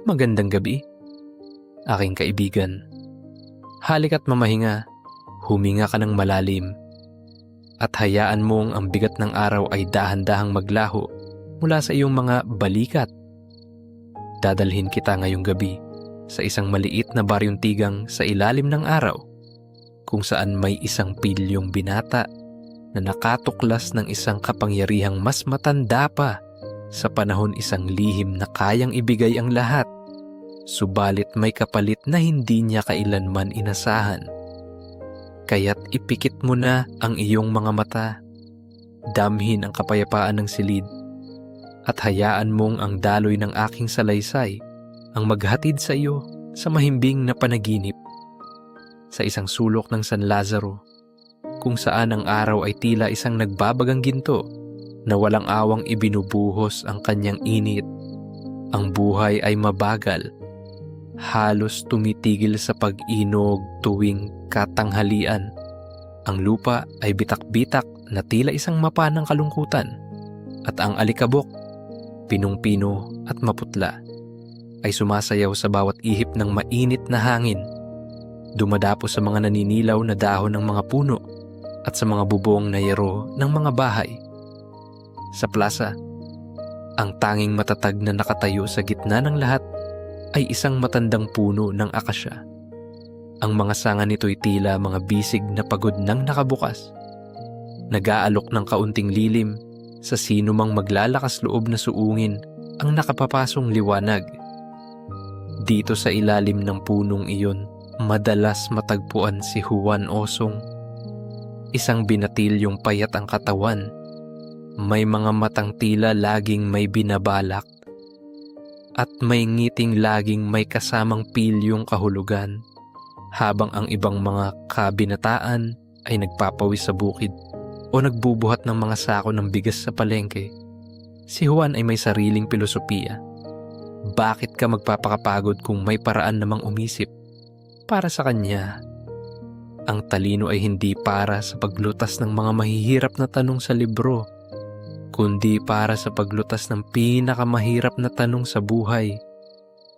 Magandang gabi, aking kaibigan. Halika't mamahinga, huminga ka ng malalim, at hayaan mong ang bigat ng araw ay dahan-dahang maglaho mula sa iyong mga balikat. Dadalhin kita ngayong gabi sa isang maliit na baryong tigang sa ilalim ng araw, kung saan may isang pilyong binata na nakatuklas ng isang kapangyarihang mas matanda pa sa panahon, isang lihim na kayang ibigay ang lahat, subalit may kapalit na hindi niya kailanman inasahan. Kaya't ipikit mo na ang iyong mga mata, damhin ang kapayapaan ng silid, at hayaan mong ang daloy ng aking salaysay ang maghatid sa iyo sa mahimbing na panaginip. Sa isang sulok ng San Lazaro, kung saan ang araw ay tila isang nagbabagang ginto na walang awang ibinubuhos ang kanyang init, ang buhay ay mabagal, halos tumitigil sa pag-inog tuwing katanghalian. Ang lupa ay bitak-bitak na tila isang mapa ng kalungkutan, at ang alikabok, pinung-pino at maputla, ay sumasayaw sa bawat ihip ng mainit na hangin, dumadapo sa mga naninilaw na dahon ng mga puno at sa mga bubong na yero ng mga bahay. Sa plaza, ang tanging matatag na nakatayo sa gitna ng lahat ay isang matandang puno ng akasya. Ang mga sanga nito'y tila mga bisig na pagod nang nakabukas, nag-aalok ng kaunting lilim sa sino mang maglalakas loob na suungin ang nakapapasong liwanag. Dito sa ilalim ng punong iyon, madalas matagpuan si Juan Osong, isang binatilyong payat ang katawan, may mga matang tila laging may binabalak, at may ngiting laging may kasamang pilyong kahulugan, habang ang ibang mga kabinataan ay nagpapawis sa bukid o nagbubuhat ng mga sako ng bigas sa palengke. Si Juan ay may sariling pilosopiya. Bakit ka magpapakapagod kung may paraan namang umisip? Para sa kanya, ang talino ay hindi para sa paglutas ng mga mahihirap na tanong sa libro, kundi para sa paglutas ng pinakamahirap na tanong sa buhay,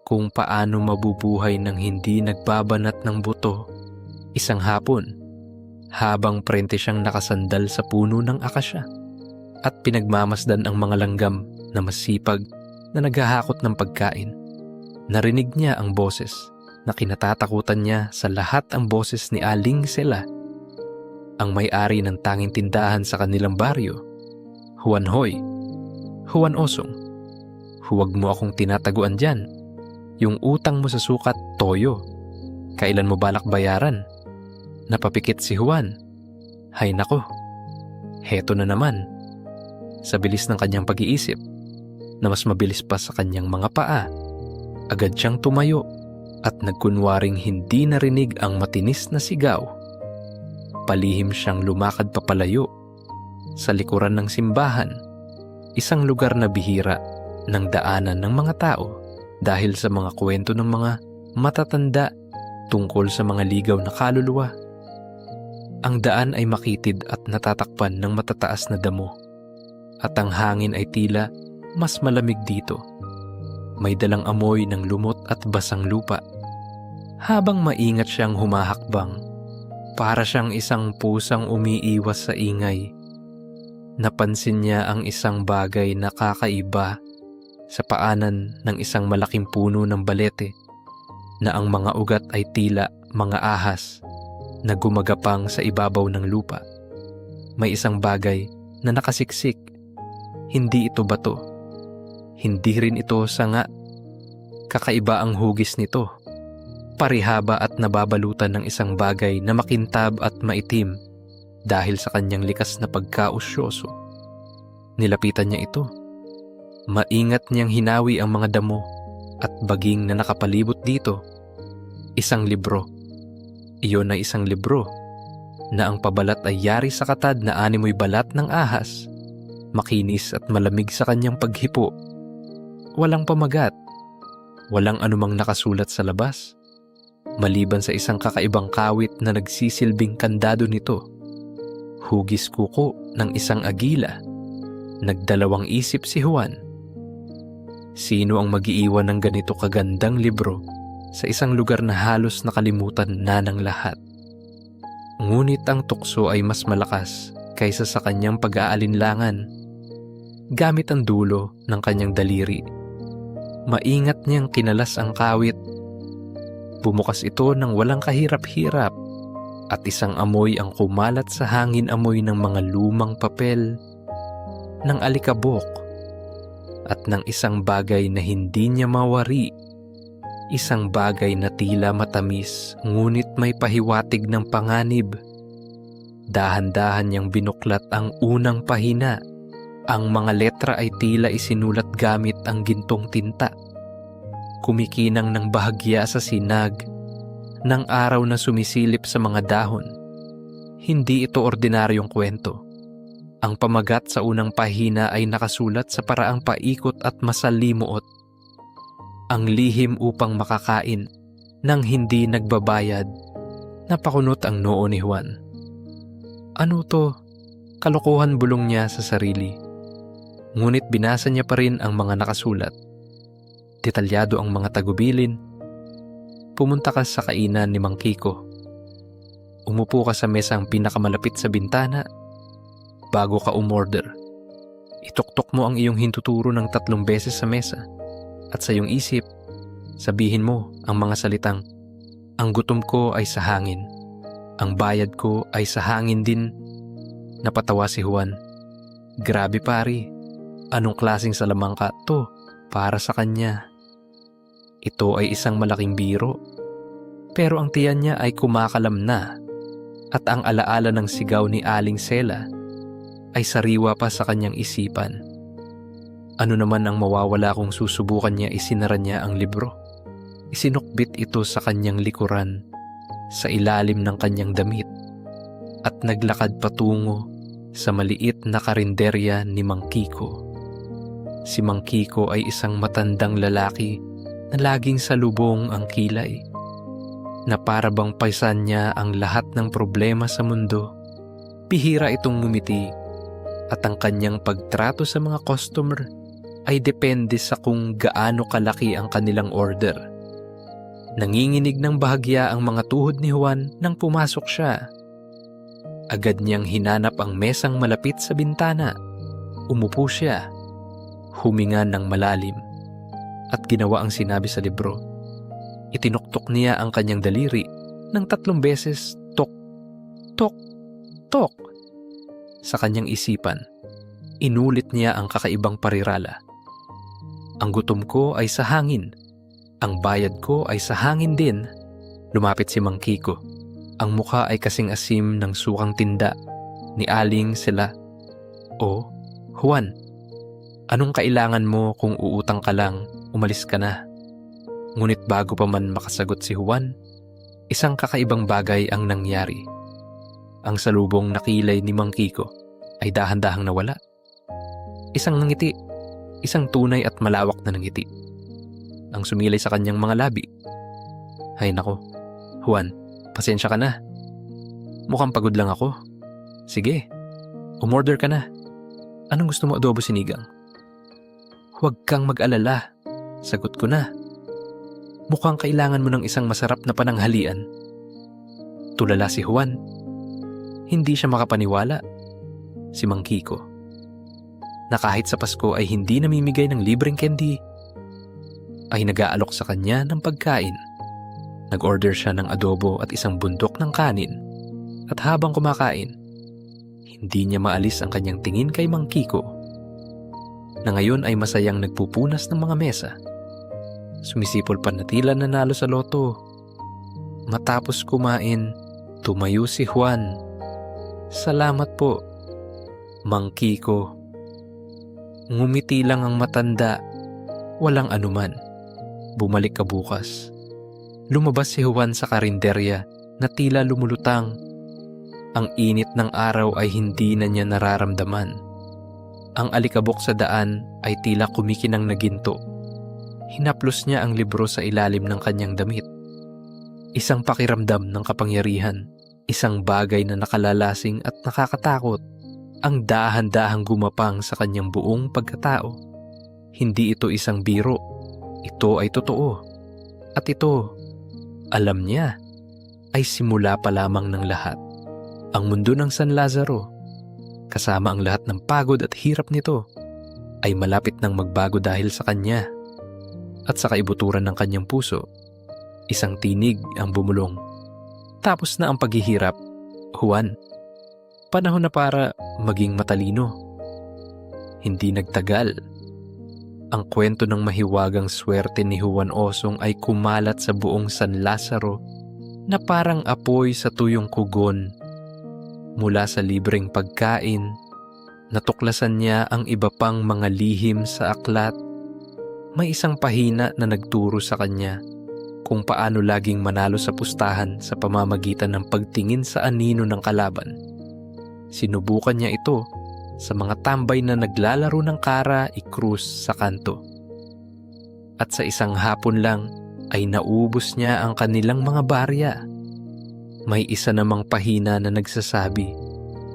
kung paano mabubuhay ng hindi nagbabanat ng buto. Isang hapon, habang prente siyang nakasandal sa puno ng akasya at pinagmamasdan ang mga langgam na masipag na naghahakot ng pagkain, narinig niya ang boses na kinatatakutan niya sa lahat, ang boses ni Aling Sela, ang may-ari ng tanging tindahan sa kanilang baryo. Juan Hoy, Juan Osong, huwag mo akong tinataguan dyan. Yung utang mo sa sukat, toyo. Kailan mo balak bayaran? Napapikit si Juan. Hay nako, heto na naman. Sa bilis ng kanyang pag-iisip, na mas mabilis pa sa kanyang mga paa, agad siyang tumayo at nagkunwaring hindi narinig ang matinis na sigaw. Palihim siyang lumakad papalayo sa likuran ng simbahan, isang lugar na bihira ng daanan ng mga tao dahil sa mga kwento ng mga matatanda tungkol sa mga ligaw na kaluluwa. Ang daan ay makitid at natatakpan ng matataas na damo, at ang hangin ay tila mas malamig dito. May dalang amoy ng lumot at basang lupa. Habang maingat siyang humahakbang, para siyang isang pusang umiiwas sa ingay, napansin niya ang isang bagay na kakaiba sa paanan ng isang malaking puno ng balete, na ang mga ugat ay tila mga ahas na gumagapang sa ibabaw ng lupa. May isang bagay na nakasiksik. Hindi ito bato, hindi rin ito sanga. Kakaiba ang hugis nito, parihaba at nababalutan ng isang bagay na makintab at maitim dahil sa kanyang likas na pagkausyoso. Nilapitan niya ito. Maingat niyang hinawi ang mga damo at baging na nakapalibot dito. Isang libro. Iyon ay isang libro na ang pabalat ay yari sa katad na animoy balat ng ahas, makinis at malamig sa kanyang paghipo. Walang pamagat, walang anumang nakasulat sa labas, maliban sa isang kakaibang kawit na nagsisilbing kandado nito. Hugis kuko ng isang agila. Nagdalawang isip si Juan. Sino ang mag-iiwan ng ganito kagandang libro sa isang lugar na halos nakalimutan na ng lahat? Ngunit ang tukso ay mas malakas kaysa sa kanyang pag-aalinlangan. Gamit ang dulo ng kanyang daliri, maingat niyang kinalas ang kawit. Bumukas ito ng walang kahirap-hirap at isang amoy ang kumalat sa hangin, amoy ng mga lumang papel, ng alikabok, at ng isang bagay na hindi niya mawari. Isang bagay na tila matamis ngunit may pahiwatig ng panganib. Dahan-dahan niyang binuklat ang unang pahina. Ang mga letra ay tila isinulat gamit ang gintong tinta. Kumikinang ng bahagya sa sinag ng araw na sumisilip sa mga dahon. Hindi ito ordinaryong kwento. Ang pamagat sa unang pahina ay nakasulat sa paraang paikot at masalimuot. Ang lihim upang makakain nang hindi nagbabayad. Napakunot ang noo ni Juan. Ano to? Kalokohan, bulong niya sa sarili. Ngunit binasa niya pa rin ang mga nakasulat. Detalyado ang mga tagubilin. Pumunta ka sa kainan ni Mang Kiko. Umupo ka sa mesang pinakamalapit sa bintana. Bago ka umorder, ituktok mo ang iyong hintuturo ng 3 beses sa mesa. At sa iyong isip, sabihin mo ang mga salitang, ang gutom ko ay sa hangin. Ang bayad ko ay sa hangin din. Napatawa si Juan. Grabe pari, anong klaseng salamangka to para sa kanya? Ito ay isang malaking biro. Pero ang tiyan niya ay kumakalam na. At ang alaala ng sigaw ni Aling Sela ay sariwa pa sa kanyang isipan. Ano naman ang mawawala kung susubukan niya isinara niya ang libro? Isinukbit ito sa kanyang likuran, sa ilalim ng kanyang damit, at naglakad patungo sa maliit na karinderya ni Mang Kiko. Si Mang Kiko ay isang matandang lalaki na laging salubong ang kilay, na para bang paisan niya ang lahat ng problema sa mundo. Bihira itong ngumiti, at ang kanyang pagtrato sa mga customer ay depende sa kung gaano kalaki ang kanilang order. Nanginginig ng bahagya ang mga tuhod ni Juan nang pumasok siya. Agad niyang hinanap ang mesang malapit sa bintana. Umupo siya, huminga ng malalim, at ginawa ang sinabi sa libro. Itinuktok niya ang kanyang daliri ng 3 beses, tok, tok, tok. Sa kanyang isipan, inulit niya ang kakaibang parirala. Ang gutom ko ay sa hangin. Ang bayad ko ay sa hangin din. Lumapit si Mang Kiko. Ang mukha ay kasing asim ng sukang tinda ni Aling Sela. O, Juan, anong kailangan mo? Kung uutang ka lang, umalis ka na. Ngunit bago pa man makasagot si Juan, isang kakaibang bagay ang nangyari. Ang salubong na kilay ni Mang Kiko ay dahan-dahang nawala. Isang ngiti, isang tunay at malawak na ngiti ang sumilay sa kanyang mga labi. Hay nako, Juan, pasensya ka na. Mukhang pagod lang ako. Sige, umorder ka na. Anong gusto mo, adobo sinigang? Huwag kang mag-alala, sagot ko na. Mukhang kailangan mo ng isang masarap na pananghalian. Tulala si Juan. Hindi siya makapaniwala. Si Mang Kiko, na kahit sa Pasko ay hindi namimigay ng libreng candy, ay nag-aalok sa kanya ng pagkain. Nag-order siya ng adobo at isang bundok ng kanin. At habang kumakain, hindi niya maalis ang kanyang tingin kay Mang Kiko, na ngayon ay masayang nagpupunas ng mga mesa. Sumisipol pa na tila nanalo sa loto. Matapos kumain, tumayo si Juan. Salamat po, Mang Kiko. Ngumiti lang ang matanda, walang anuman. Bumalik ka bukas. Lumabas si Juan sa karinderya na tila lumulutang. Ang init ng araw ay hindi na niya nararamdaman. Ang alikabok sa daan ay tila kumikinang na ginto. Hinaplos niya ang libro sa ilalim ng kanyang damit. Isang pakiramdam ng kapangyarihan, isang bagay na nakalalasing at nakakatakot, ang dahan-dahang gumapang sa kanyang buong pagkatao. Hindi ito isang biro. Ito ay totoo. At ito, alam niya, ay simula pa lamang ng lahat. Ang mundo ng San Lazaro, kasama ang lahat ng pagod at hirap nito, ay malapit nang magbago dahil sa kanya. At sa kaibuturan ng kanyang puso, isang tinig ang bumulong. Tapos na ang paghihirap, Juan. Panahon na para maging matalino. Hindi nagtagal. Ang kwento ng mahiwagang swerte ni Juan Osong ay kumalat sa buong San Lazaro na parang apoy sa tuyong kugon. Mula sa libreng pagkain, natuklasan niya ang iba pang mga lihim sa aklat. May isang pahina na nagturo sa kanya kung paano laging manalo sa pustahan sa pamamagitan ng pagtingin sa anino ng kalaban. Sinubukan niya ito sa mga tambay na naglalaro ng kara ikrus sa kanto. At sa isang hapon lang ay naubos niya ang kanilang mga barya. May isa namang pahina na nagsasabi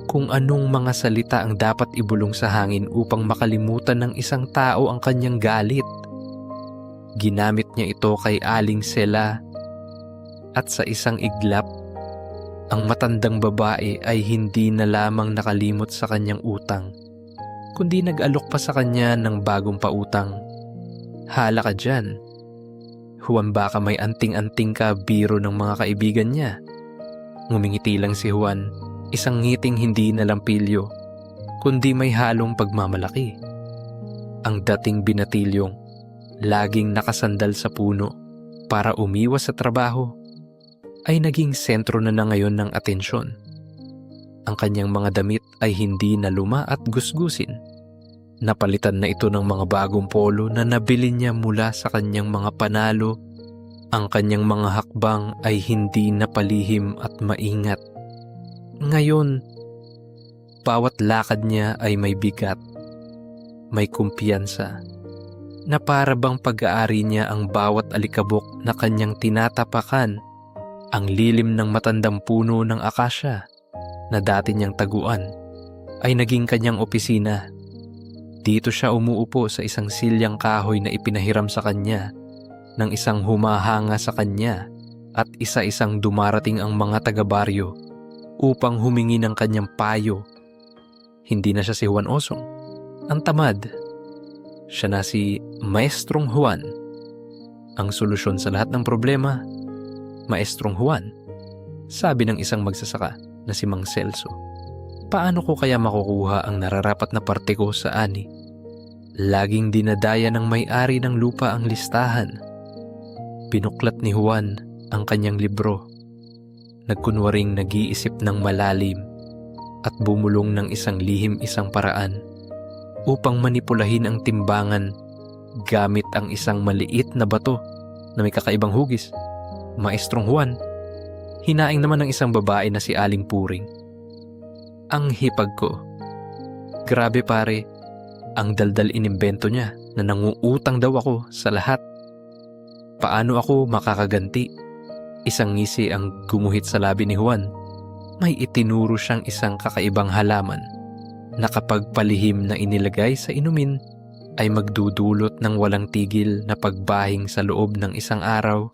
kung anong mga salita ang dapat ibulong sa hangin upang makalimutan ng isang tao ang kanyang galit. Ginamit niya ito kay Aling Sela at sa isang iglap, ang matandang babae ay hindi na lamang nakalimot sa kanyang utang, kundi nag-alok pa sa kanya ng bagong pautang. Hala ka dyan. Juan, baka may anting-anting ka biro ng mga kaibigan niya. Ngumingiti lang si Juan, isang ngiting hindi nalampilyo, kundi may halong pagmamalaki. Ang dating binatilyong, laging nakasandal sa puno para umiwas sa trabaho, ay naging sentro na ngayon ng atensyon. Ang kanyang mga damit ay hindi na luma at gusgusin. Napalitan na ito ng mga bagong polo na nabili niya mula sa kanyang mga panalo. Ang kanyang mga hakbang ay hindi na palihim at maingat. Ngayon, bawat lakad niya ay may bigat, may kumpiyansa, na para bang pag-aari niya ang bawat alikabok na kanyang tinatapakan. Ang lilim ng matandang puno ng akasya na dati niyang taguan ay naging kanyang opisina. Dito siya umuupo sa isang silyang kahoy na ipinahiram sa kanya ng isang humahanga sa kanya at isa-isang dumarating ang mga taga-baryo upang humingi ng kanyang payo. Hindi na siya si Juan Osong, ang tamad. Siya na si Maestrong Juan. Ang solusyon sa lahat ng problema, Maestrong Juan, sabi ng isang magsasaka na si Mang Celso. Paano ko kaya makukuha ang nararapat na parte ko sa ani? Laging dinadaya ng may-ari ng lupa ang listahan. Binuklat ni Juan ang kanyang libro. Nagkunwaring nag-iisip ng malalim at bumulong ng isang lihim isang paraan upang manipulahin ang timbangan gamit ang isang maliit na bato na may kakaibang hugis. Maestrong Juan, hinaing naman ng isang babae na si Aling Puring. Ang hipag ko. Grabe pare, ang daldal inimbento niya na nanguutang daw ako sa lahat. Paano ako makakaganti? Isang ngisi ang gumuhit sa labi ni Juan. May itinuro siyang isang kakaibang halaman na kapag palihim na inilagay sa inumin ay magdudulot ng walang tigil na pagbahing sa loob ng isang araw.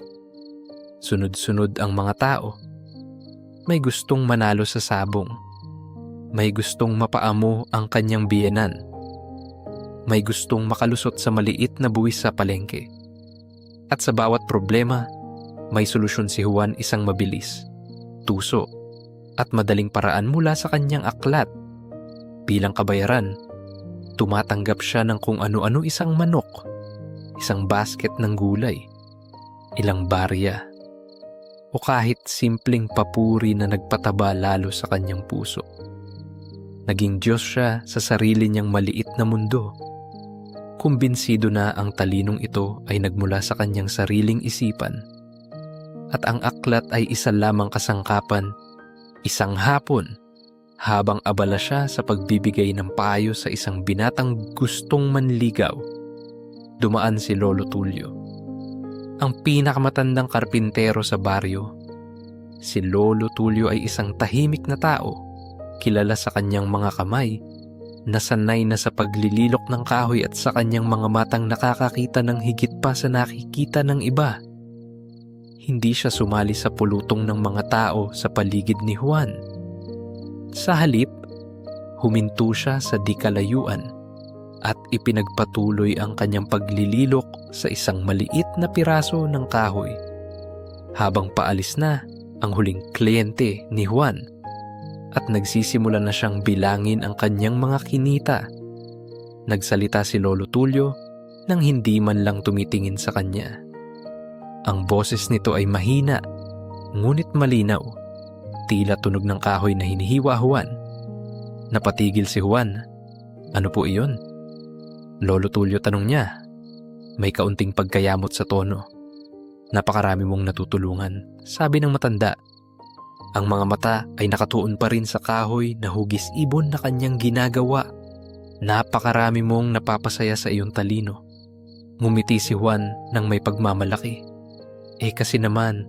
Sunod-sunod ang mga tao. May gustong manalo sa sabong. May gustong mapaamo ang kanyang biyenan. May gustong makalusot sa maliit na buwis sa palengke. At sa bawat problema, may solusyon si Juan, isang mabilis, tuso, at madaling paraan mula sa kanyang aklat. Bilang kabayaran, tumatanggap siya ng kung ano-ano, isang manok, isang basket ng gulay, ilang barya, o kahit simpleng papuri na nagpataba lalo sa kanyang puso. Naging Diyos siya sa sarili niyang maliit na mundo. Kumbinsido na ang talinong ito ay nagmula sa kanyang sariling isipan. At ang aklat ay isa lamang kasangkapan, isang hapon, habang abala siya sa pagbibigay ng payo sa isang binatang gustong manligaw, dumaan si Lolo Tulio, ang pinakamatandang karpintero sa baryo. Si Lolo Tulio ay isang tahimik na tao, kilala sa kanyang mga kamay Nasanay na sa paglililok ng kahoy at sa kanyang mga matang nakakakita ng higit pa sa nakikita ng iba. Hindi siya sumali sa pulutong ng mga tao sa paligid ni Juan. Sa halip, huminto siya sa di kalayuan at ipinagpatuloy ang kanyang paglililok sa isang maliit na piraso ng kahoy. Habang paalis na ang huling kliyente ni Juan at nagsisimula na siyang bilangin ang kanyang mga kinita, nagsalita si Lolo Tulio nang hindi man lang tumitingin sa kanya. Ang boses nito ay mahina, ngunit malinaw, tila tunog ng kahoy na hinihiwa Juan. Napatigil si Juan. Ano po iyon? Lolo Tulio tanong niya. May kaunting pagkayamot sa tono. Napakarami mong natutulungan, sabi ng matanda. Ang mga mata ay nakatuon pa rin sa kahoy na hugis ibon na kanyang ginagawa. Napakarami mong napapasaya sa iyong talino. Ngumiti si Juan nang may pagmamalaki. Kasi naman,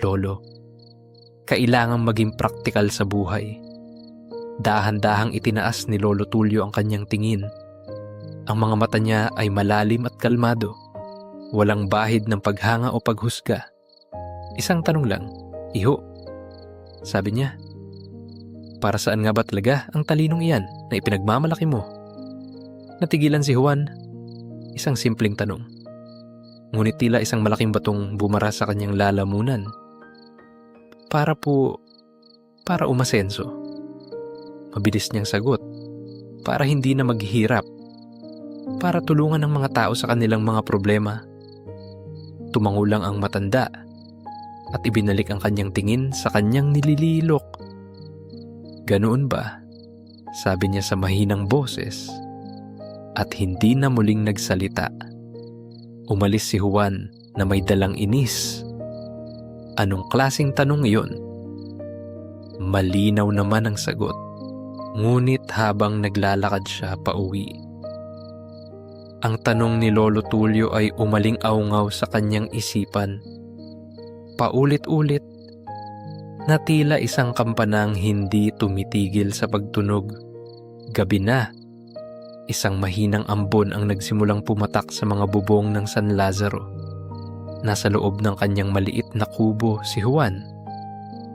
Lolo, kailangang maging praktikal sa buhay. Dahan-dahang itinaas ni Lolo Tulio ang kanyang tingin. Ang mga mata niya ay malalim at kalmado. Walang bahid ng paghanga o paghusga. Isang tanong lang, Iho, sabi niya. Para saan nga ba talaga ang talinong iyan na ipinagmamalaki mo? Natigilan si Juan. Isang simpleng tanong. Ngunit tila isang malaking batong bumara sa kanyang lalamunan. Para umasenso. Mabilis niyang sagot. Para hindi na maghihirap. Para tulungan ang mga tao sa kanilang mga problema. Tumango lang ang matanda at ibinalik ang kanyang tingin sa kanyang nilililok. Ganoon ba? Sabi niya sa mahinang boses at hindi na muling nagsalita. Umalis si Juan na may dalang inis. Anong klaseng tanong iyon? Malinaw naman ang sagot. Ngunit habang naglalakad siya pauwi, ang tanong ni Lolo Tulio ay umaling-aungaw sa kanyang isipan. Paulit-ulit, na tila isang kampanang hindi tumitigil sa pagtunog. Gabi na, isang mahinang ambon ang nagsimulang pumatak sa mga bubong ng San Lazaro. Nasa loob ng kanyang maliit na kubo si Juan.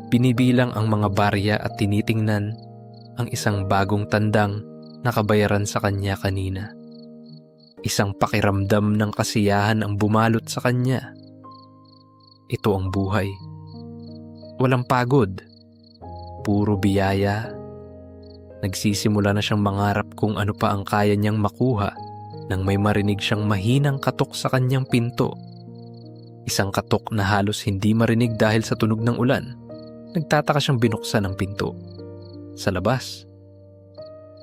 Binibilang ang mga barya at tinitingnan ang isang bagong tandang nakabayaran sa kanya kanina. Isang pakiramdam ng kasiyahan ang bumalot sa kanya. Ito ang buhay. Walang pagod. Puro biyaya. Nagsisimula na siyang mangarap kung ano pa ang kaya niyang makuha nang may marinig siyang mahinang katok sa kanyang pinto. Isang katok na halos hindi marinig dahil sa tunog ng ulan. Nagtataka siyang binuksan ang pinto. Sa labas,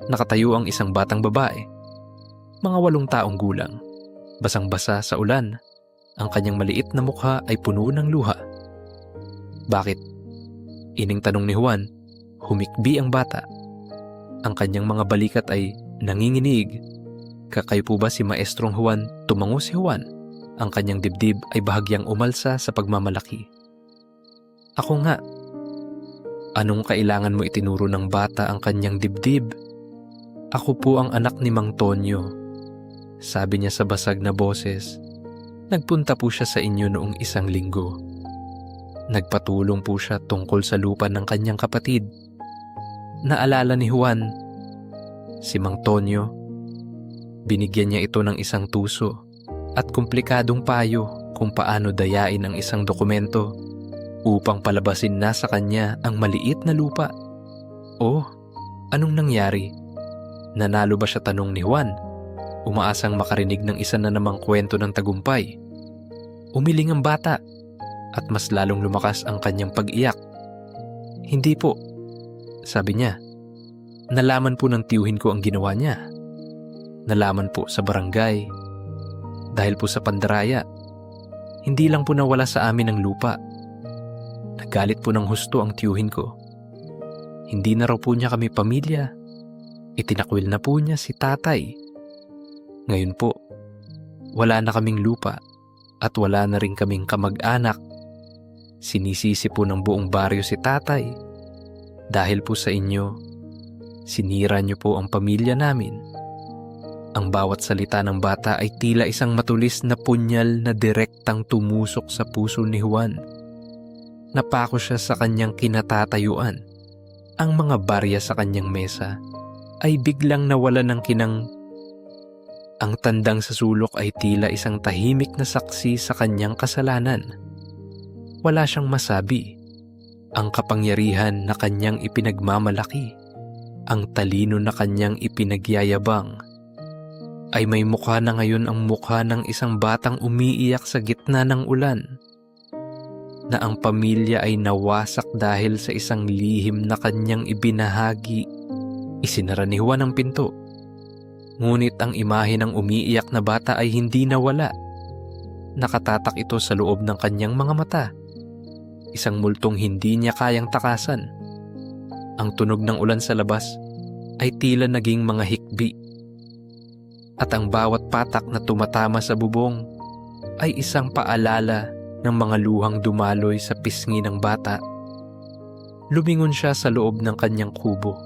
nakatayo ang isang batang babae. Mga 8 taong gulang, basang-basa sa ulan. Ang kanyang maliit na mukha ay puno ng luha. Bakit? Ining tanong ni Juan. Humikbi ang bata. Ang kanyang mga balikat ay nanginginig. Kakayo po ba si Maestrong Juan? Tumango si Juan. Ang kanyang dibdib ay bahagyang umalsa sa pagmamalaki. Ako nga. Anong kailangan mo itinuro ng bata ang kanyang dibdib? Ako po ang anak ni Mang Tonyo. Sabi niya sa basag na boses. Nagpunta po siya sa inyo noong 1 linggo. Nagpatulong po siya tungkol sa lupa ng kanyang kapatid. Naalala ni Juan, si Mang Tonyo. Binigyan niya ito ng isang tuso at komplikadong payo kung paano dayain ang isang dokumento upang palabasin na sa kanya ang maliit na lupa. Oh, anong nangyari? Nanalo ba siya, tanong ni Juan? Umaasang makarinig ng isa na namang kwento ng tagumpay. Umiling ang bata at mas lalong lumakas ang kanyang pag-iyak. Hindi po, sabi niya. Nalaman po ng tiyuhin ko ang ginawa niya. Nalaman po sa barangay. Dahil po sa pandaraya. Hindi lang po nawala sa amin ang lupa. Nagalit po ng husto ang tiyuhin ko. Hindi na raw po niya kami pamilya. Itinakwil na po niya si tatay. Ngayon po, wala na kaming lupa at wala na rin kaming kamag-anak. Sinisisi po ng buong baryo si tatay. Dahil po sa inyo, Sinira niyo po ang pamilya namin. Ang bawat salita ng bata ay tila isang matulis na punyal na direktang tumusok sa puso ni Juan. Napako siya sa kanyang kinatatayuan. Ang mga barya sa kanyang mesa ay biglang nawalan ng kinang. Ang tandang sa sulok ay tila isang tahimik na saksi sa kanyang kasalanan. Wala siyang masabi. Ang kapangyarihan na kanyang ipinagmamalaki, ang talino na kanyang ipinagyayabang, ay may mukha na ngayon ang mukha ng isang batang umiiyak sa gitna ng ulan, na ang pamilya ay nawasak dahil sa isang lihim na kanyang ibinahagi. Isinara ni Juan ang pinto. Ngunit ang imahe ng umiiyak na bata ay hindi nawala. Nakatatak ito sa loob ng kanyang mga mata. Isang multong hindi niya kayang takasan. Ang tunog ng ulan sa labas ay tila naging mga hikbi. At ang bawat patak na tumatama sa bubong ay isang paalala ng mga luhang dumaloy sa pisngi ng bata. Lumingon siya sa loob ng kanyang kubo.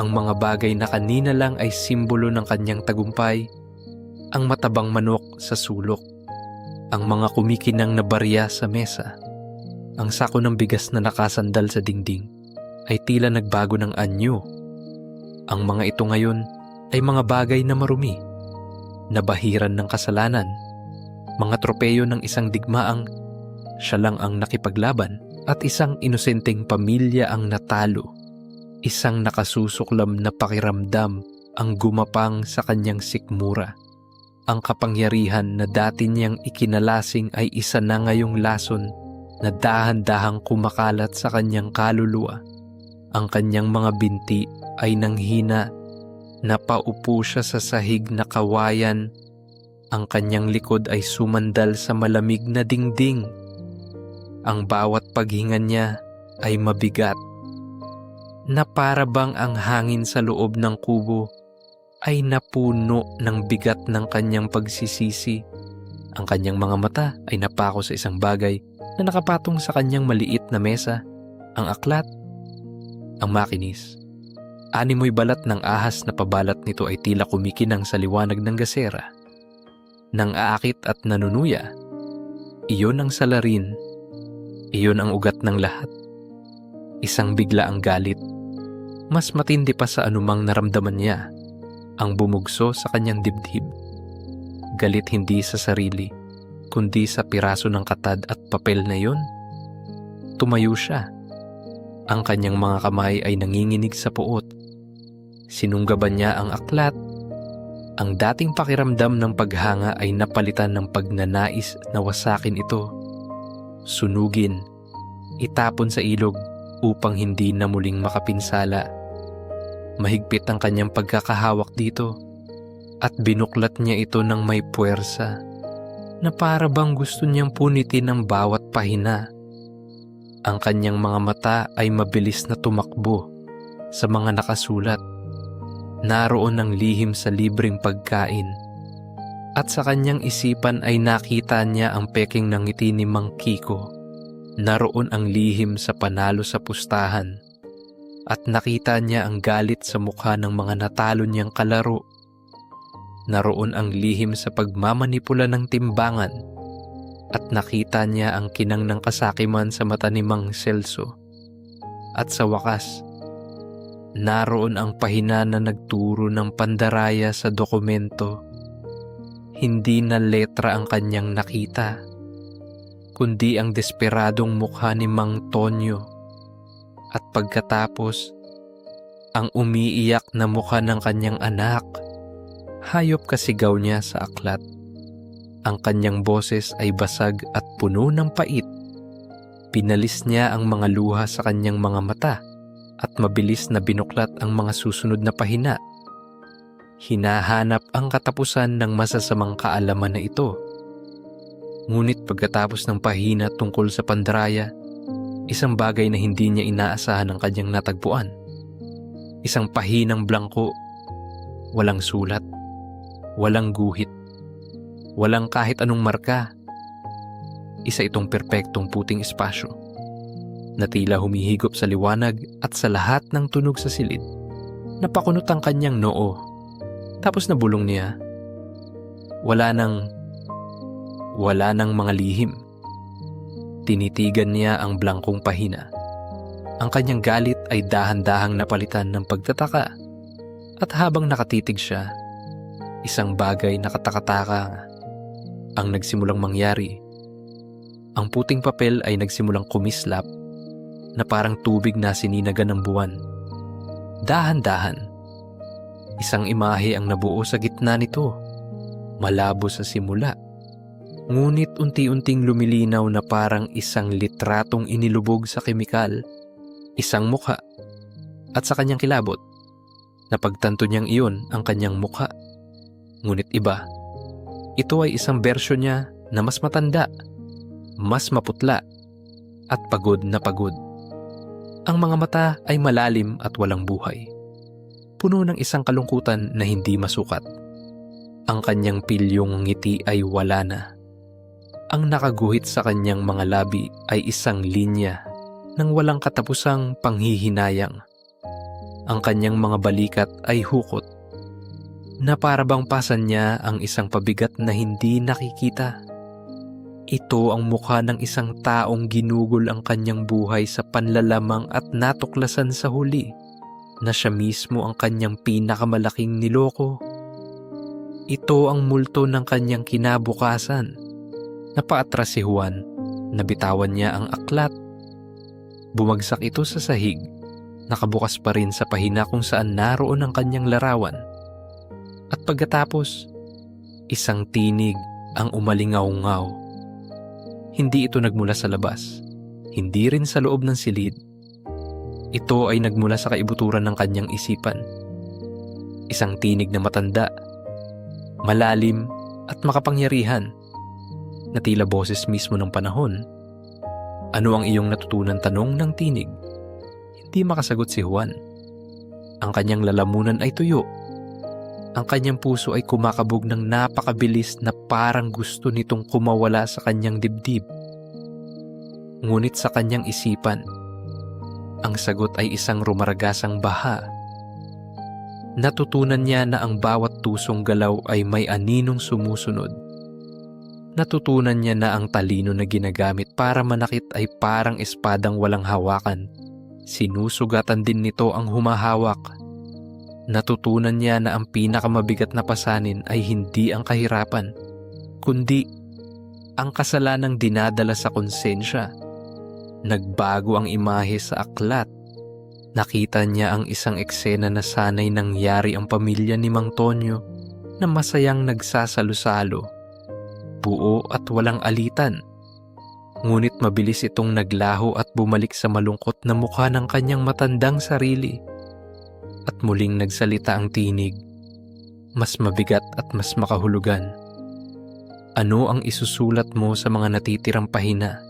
Ang mga bagay na kanina lang ay simbolo ng kanyang tagumpay, ang matabang manok sa sulok, ang mga kumikinang na barya sa mesa, ang sako ng bigas na nakasandal sa dingding ay tila nagbago ng anyo. Ang mga ito ngayon ay mga bagay na marumi, nabahiran ng kasalanan, mga tropeyo ng isang digmaang siya lang ang nakipaglaban at isang inosenteng pamilya ang natalo. Isang nakasusuklam na pakiramdam ang gumapang sa kanyang sikmura. Ang kapangyarihan na dati niyang ikinalasing ay isa na ngayong lason na dahan-dahang kumakalat sa kanyang kaluluwa. Ang kanyang mga binti ay nanghina. Napaupo siya sa sahig na kawayan. Ang kanyang likod ay sumandal sa malamig na dingding. Ang bawat paghinga niya ay mabigat, na para bang ang hangin sa loob ng kubo ay napuno ng bigat ng kanyang pagsisisi. Ang kanyang mga mata ay napako sa isang bagay na nakapatong sa kanyang maliit na mesa, ang aklat, ang makinis. Animoy balat ng ahas na pabalat nito ay tila kumikinang sa liwanag ng gasera. Nang aakit at nanunuya, iyon ang salarin, iyon ang ugat ng lahat. Isang bigla ang galit, mas matindi pa sa anumang naramdaman niya, ang bumugso sa kanyang dibdib. Galit hindi sa sarili, kundi sa piraso ng katad at papel na iyon. Tumayo siya. Ang kanyang mga kamay ay nanginginig sa puot. Sinunggaban niya ang aklat. Ang dating pakiramdam ng paghanga ay napalitan ng pagnanais na wasakin ito. Sunugin, itapon sa ilog upang hindi na muling makapinsala. Mahigpit ang kanyang pagkakahawak dito at binuklat niya ito ng may puwersa na para bang gusto niyang punitin ang bawat pahina. Ang kanyang mga mata ay mabilis na tumakbo sa mga nakasulat. Naroon ang lihim sa libreng pagkain at sa kanyang isipan ay nakita niya ang peking ng ngiti ni Mang Kiko. Naroon ang lihim sa panalo sa pustahan at nakita niya ang galit sa mukha ng mga natalo niyang kalaro. Naroon ang lihim sa pagmamanipula ng timbangan at nakita niya ang kinang ng kasakiman sa mata ni Mang Celso. At sa wakas, naroon ang pahina na nagturo ng pandaraya sa dokumento. Hindi na letra ang kanyang nakita, kundi ang desperadong mukha ni Mang Tonyo. At pagkatapos, ang umiiyak na mukha ng kanyang anak. Hayop kasigaw niya sa aklat. Ang kanyang boses ay basag at puno ng pait. Pinalis niya ang mga luha sa kanyang mga mata at mabilis na binuklat ang mga susunod na pahina. Hinahanap ang katapusan ng masasamang kaalaman na ito. Ngunit pagkatapos ng pahina tungkol sa pandaraya, isang bagay na hindi niya inaasahan ang kanyang natagpuan. Isang pahinang blangko, walang sulat, walang guhit, walang kahit anong marka. Isa itong perpektong puting espasyo na tila humihigop sa liwanag at sa lahat ng tunog sa silid Napakunot ang kanyang noo. Tapos nabulong niya. Wala nang mga lihim. Tinitigan niya ang blangkong pahina. Ang kanyang galit ay dahan-dahang napalitan ng pagtataka. At habang nakatitig siya, isang bagay na katakataka ang nagsimulang mangyari. Ang puting papel ay nagsimulang kumislap na parang tubig na sininagan ng buwan. Dahan-dahan, isang imahe ang nabuo sa gitna nito. Malabo sa simula, ngunit unti-unting lumilinaw na parang isang litratong inilubog sa kemikal. Isang mukha, at sa kanyang kilabot, napagtanto niyang iyon ang kanyang mukha. Ngunit iba, ito ay isang bersyon niya na mas matanda, mas maputla, at pagod na pagod. Ang mga mata ay malalim at walang buhay, puno ng isang kalungkutan na hindi masukat. Ang kanyang pilyong ngiti ay wala na. Ang nakaguhit sa kanyang mga labi ay isang linya ng walang katapusang panghihinayang. Ang kanyang mga balikat ay hukot na para bang pasan niya ang isang pabigat na hindi nakikita. Ito ang mukha ng isang taong ginugol ang kanyang buhay sa panlalamang at natuklasan sa huli na siya mismo ang kanyang pinakamalaking niloko. Ito ang multo ng kanyang kinabukasan. Napaatras si Juan, nabitawan niya ang aklat. Bumagsak ito sa sahig, nakabukas pa rin sa pahina kung saan naroon ang kanyang larawan. At pagkatapos, isang tinig ang umalingaw-ngaw. Hindi ito nagmula sa labas, hindi rin sa loob ng silid. Ito ay nagmula sa kaibuturan ng kanyang isipan. Isang tinig na matanda, malalim at makapangyarihan, na tila boses mismo ng panahon. Ano ang iyong natutunan, tanong ng tinig? Hindi makasagot si Juan. Ang kanyang lalamunan ay tuyo. Ang kanyang puso ay kumakabog ng napakabilis na parang gusto nitong kumawala sa kanyang dibdib. Ngunit sa kanyang isipan, ang sagot ay isang rumaragasang baha. Natutunan niya na ang bawat tusong galaw ay may aninong sumusunod. Natutunan niya na ang talino na ginagamit para manakit ay parang espadang walang hawakan. Sinusugatan din nito ang humahawak. Natutunan niya na ang pinakamabigat na pasanin ay hindi ang kahirapan, kundi ang kasalanang dinadala sa konsensya. Nagbago ang imahe sa aklat. Nakita niya ang isang eksena na sanay nangyari ang pamilya ni Mang Tonyo na masayang nagsasalo-salo, buo at walang alitan. Ngunit mabilis itong naglaho at bumalik sa malungkot na mukha ng kanyang matandang sarili. At muling nagsalita ang tinig, mas mabigat at mas makahulugan. Ano ang isusulat mo sa mga natitirang pahina?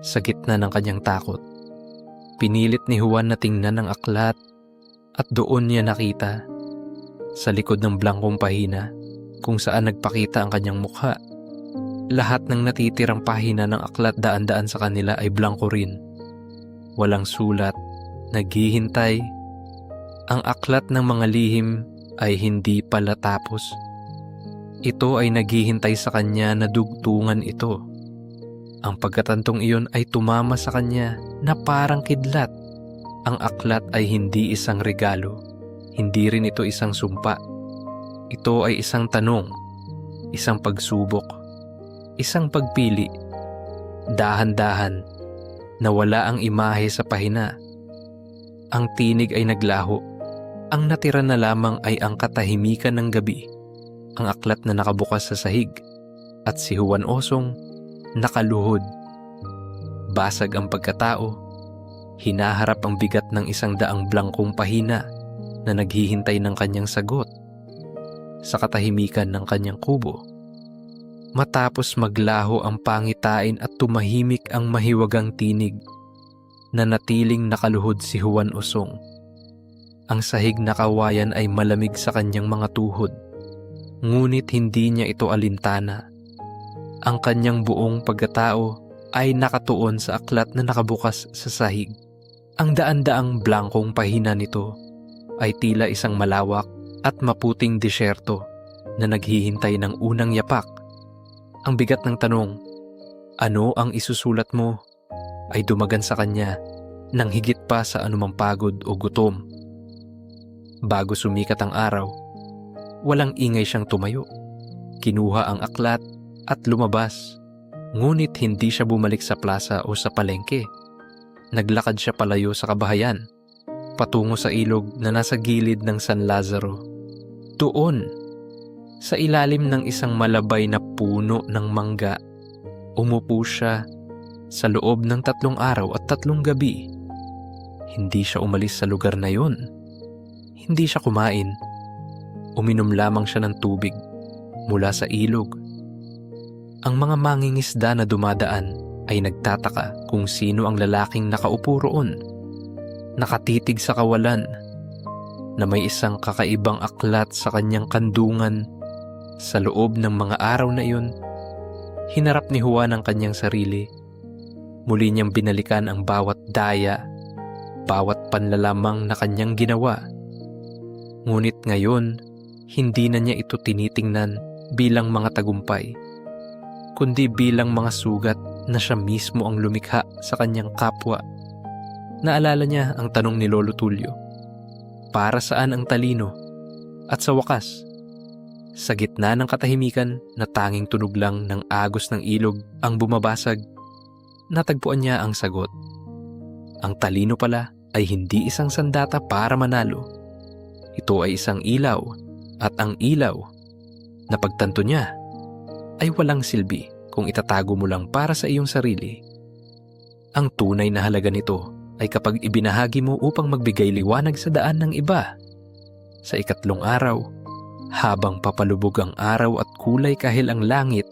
Sa gitna ng kanyang takot, pinilit ni Juan na tingnan ang aklat at doon niya nakita, sa likod ng blangkong pahina kung saan nagpakita ang kanyang mukha, lahat ng natitirang pahina ng aklat daan-daan sa kanila ay blangko rin. Walang sulat, naghihintay. Ang aklat ng mga lihim ay hindi pala tapos. Ito ay naghihintay sa kanya na dugtungan ito. Ang pagkatantong iyon ay tumama sa kanya na parang kidlat. Ang aklat ay hindi isang regalo. Hindi rin ito isang sumpa. Ito ay isang tanong, isang pagsubok, isang pagpili. Dahan-dahan, nawala ang imahe sa pahina. Ang tinig ay naglaho. Ang natira na lamang ay ang katahimikan ng gabi, ang aklat na nakabukas sa sahig, at si Juan Osong nakaluhod. Basag ang pagkatao, hinaharap ang bigat ng 100 blangkong pahina na naghihintay ng kanyang sagot sa katahimikan ng kanyang kubo. Matapos maglaho ang pangitain at tumahimik ang mahiwagang tinig, nanatiling nakaluhod si Juan Osong. Ang sahig na kawayan ay malamig sa kanyang mga tuhod, ngunit hindi niya ito alintana. Ang kanyang buong pagkatao ay nakatuon sa aklat na nakabukas sa sahig. Ang daan-daang blangkong pahina nito ay tila isang malawak at maputing disyerto na naghihintay ng unang yapak. Ang bigat ng tanong, ano ang isusulat mo, ay dumagan sa kanya nang higit pa sa anumang pagod o gutom. Bago sumikat ang araw, walang ingay siyang tumayo. Kinuha ang aklat at lumabas. Ngunit hindi siya bumalik sa plaza o sa palengke. Naglakad siya palayo sa kabahayan, patungo sa ilog na nasa gilid ng San Lazaro. Doon, sa ilalim ng isang malabay na puno ng mangga, umupo siya sa loob ng 3 araw at 3 gabi. Hindi siya umalis sa lugar na yun. Hindi siya kumain. Uminom lamang siya ng tubig mula sa ilog. Ang mga mangingisda na dumadaan ay nagtataka kung sino ang lalaking nakaupo roon, nakatitig sa kawalan, na may isang kakaibang aklat sa kanyang kandungan. Sa loob ng mga araw na iyon, hinarap ni Juan ang kanyang sarili. Muli niyang binalikan ang bawat daya, bawat panlalamang na kanyang ginawa. Ngunit ngayon, hindi na niya ito tinitingnan bilang mga tagumpay, kundi bilang mga sugat na siya mismo ang lumikha sa kanyang kapwa. Naalala niya ang tanong ni Lolo Tulio, para saan ang talino? At sa wakas, sa gitna ng katahimikan na tanging tunog lang ng agos ng ilog ang bumabasag, natagpuan niya ang sagot. Ang talino pala ay hindi isang sandata para manalo. Ito ay isang ilaw, at ang ilaw, na pagtanto niya, ay walang silbi kung itatago mo lang para sa iyong sarili. Ang tunay na halaga nito ay kapag ibinahagi mo upang magbigay liwanag sa daan ng iba. Sa 3 araw, habang papalubog ang araw at kulay kahil ang langit,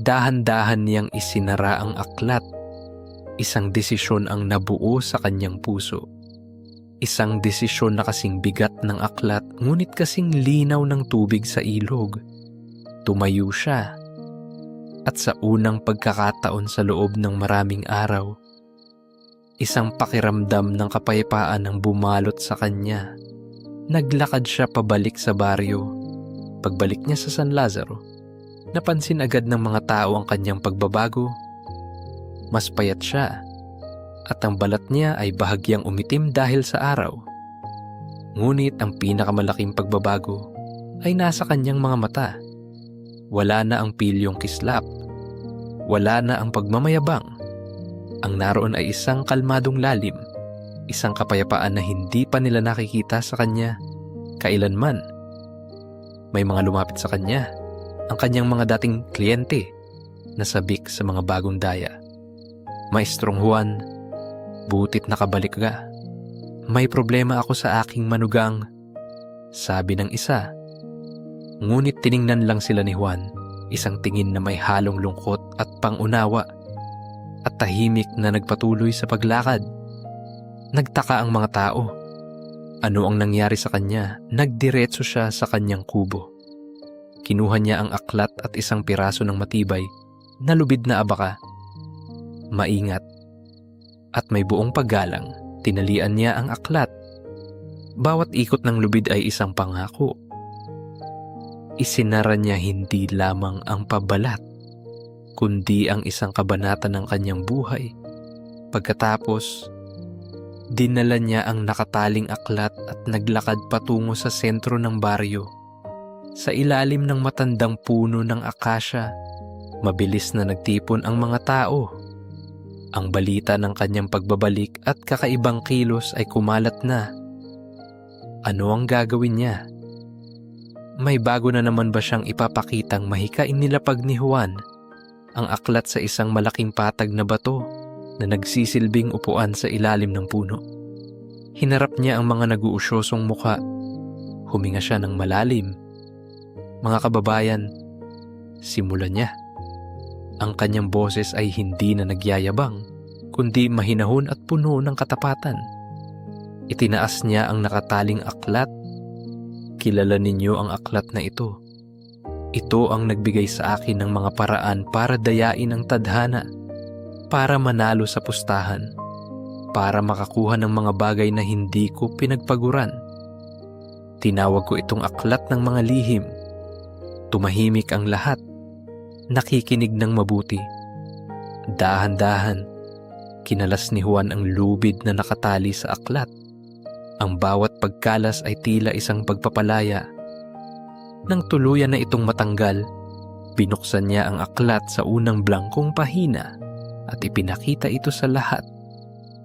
dahan-dahan niyang isinara ang aklat. Isang desisyon ang nabuo sa kanyang puso. Isang desisyon na kasing bigat ng aklat, ngunit kasing linaw ng tubig sa ilog. Tumayo siya. At sa unang pagkakataon sa loob ng maraming araw, isang pakiramdam ng kapayapaan ang bumalot sa kanya. Naglakad siya pabalik sa baryo. Pagbalik niya sa San Lazaro, napansin agad ng mga tao ang kanyang pagbabago. Mas payat siya, at ang balat niya ay bahagyang umitim dahil sa araw. Ngunit ang pinakamalaking pagbabago ay nasa kanyang mga mata. Wala na ang pilyong kislap. Wala na ang pagmamayabang. Ang naroon ay isang kalmadong lalim, isang kapayapaan na hindi pa nila nakikita sa kanya kailanman. May mga lumapit sa kanya, ang kanyang mga dating kliyente, na sabik sa mga bagong daya. Maestrong Juan, butit nakabalik ka. May problema ako sa aking manugang, sabi ng isa. Ngunit tiningnan lang sila ni Juan, isang tingin na may halong lungkot at pangunawa, at tahimik na nagpatuloy sa paglakad. Nagtaka ang mga tao. Ano ang nangyari sa kanya? Nagdiretso siya sa kanyang kubo. Kinuha niya ang aklat at isang piraso ng matibay na lubid na abaka. Maingat at may buong paggalang, tinalian niya ang aklat. Bawat ikot ng lubid ay isang pangako. Isinara niya hindi lamang ang pabalat, kundi ang isang kabanata ng kanyang buhay. Pagkatapos, dinala niya ang nakataling aklat at naglakad patungo sa sentro ng baryo. Sa ilalim ng matandang puno ng akasya, mabilis na nagtipon ang mga tao. Ang balita ng kanyang pagbabalik at kakaibang kilos ay kumalat na. Ano ang gagawin niya? May bago na naman ba siyang ipapakitang mahikain nilapag ni Juan, ang aklat sa isang malaking patag na bato na nagsisilbing upuan sa ilalim ng puno? Hinarap niya ang mga nag-uusyosong mukha. Huminga siya ng malalim. Mga kababayan, simulan niya. Ang kanyang boses ay hindi na nagyayabang, kundi mahinahon at puno ng katapatan. Itinaas niya ang nakataling aklat. Kilala ninyo ang aklat na ito. Ito ang nagbigay sa akin ng mga paraan para dayain ang tadhana, para manalo sa pustahan, para makakuha ng mga bagay na hindi ko pinagpaguran. Tinawag ko itong aklat ng mga lihim. Tumahimik ang lahat, nakikinig ng mabuti. Dahan-dahan, kinalas ni Juan ang lubid na nakatali sa aklat. Ang bawat pagkalas ay tila isang pagpapalaya. Nang tuluyan na itong matanggal, binuksan niya ang aklat sa unang blangkong pahina at ipinakita ito sa lahat.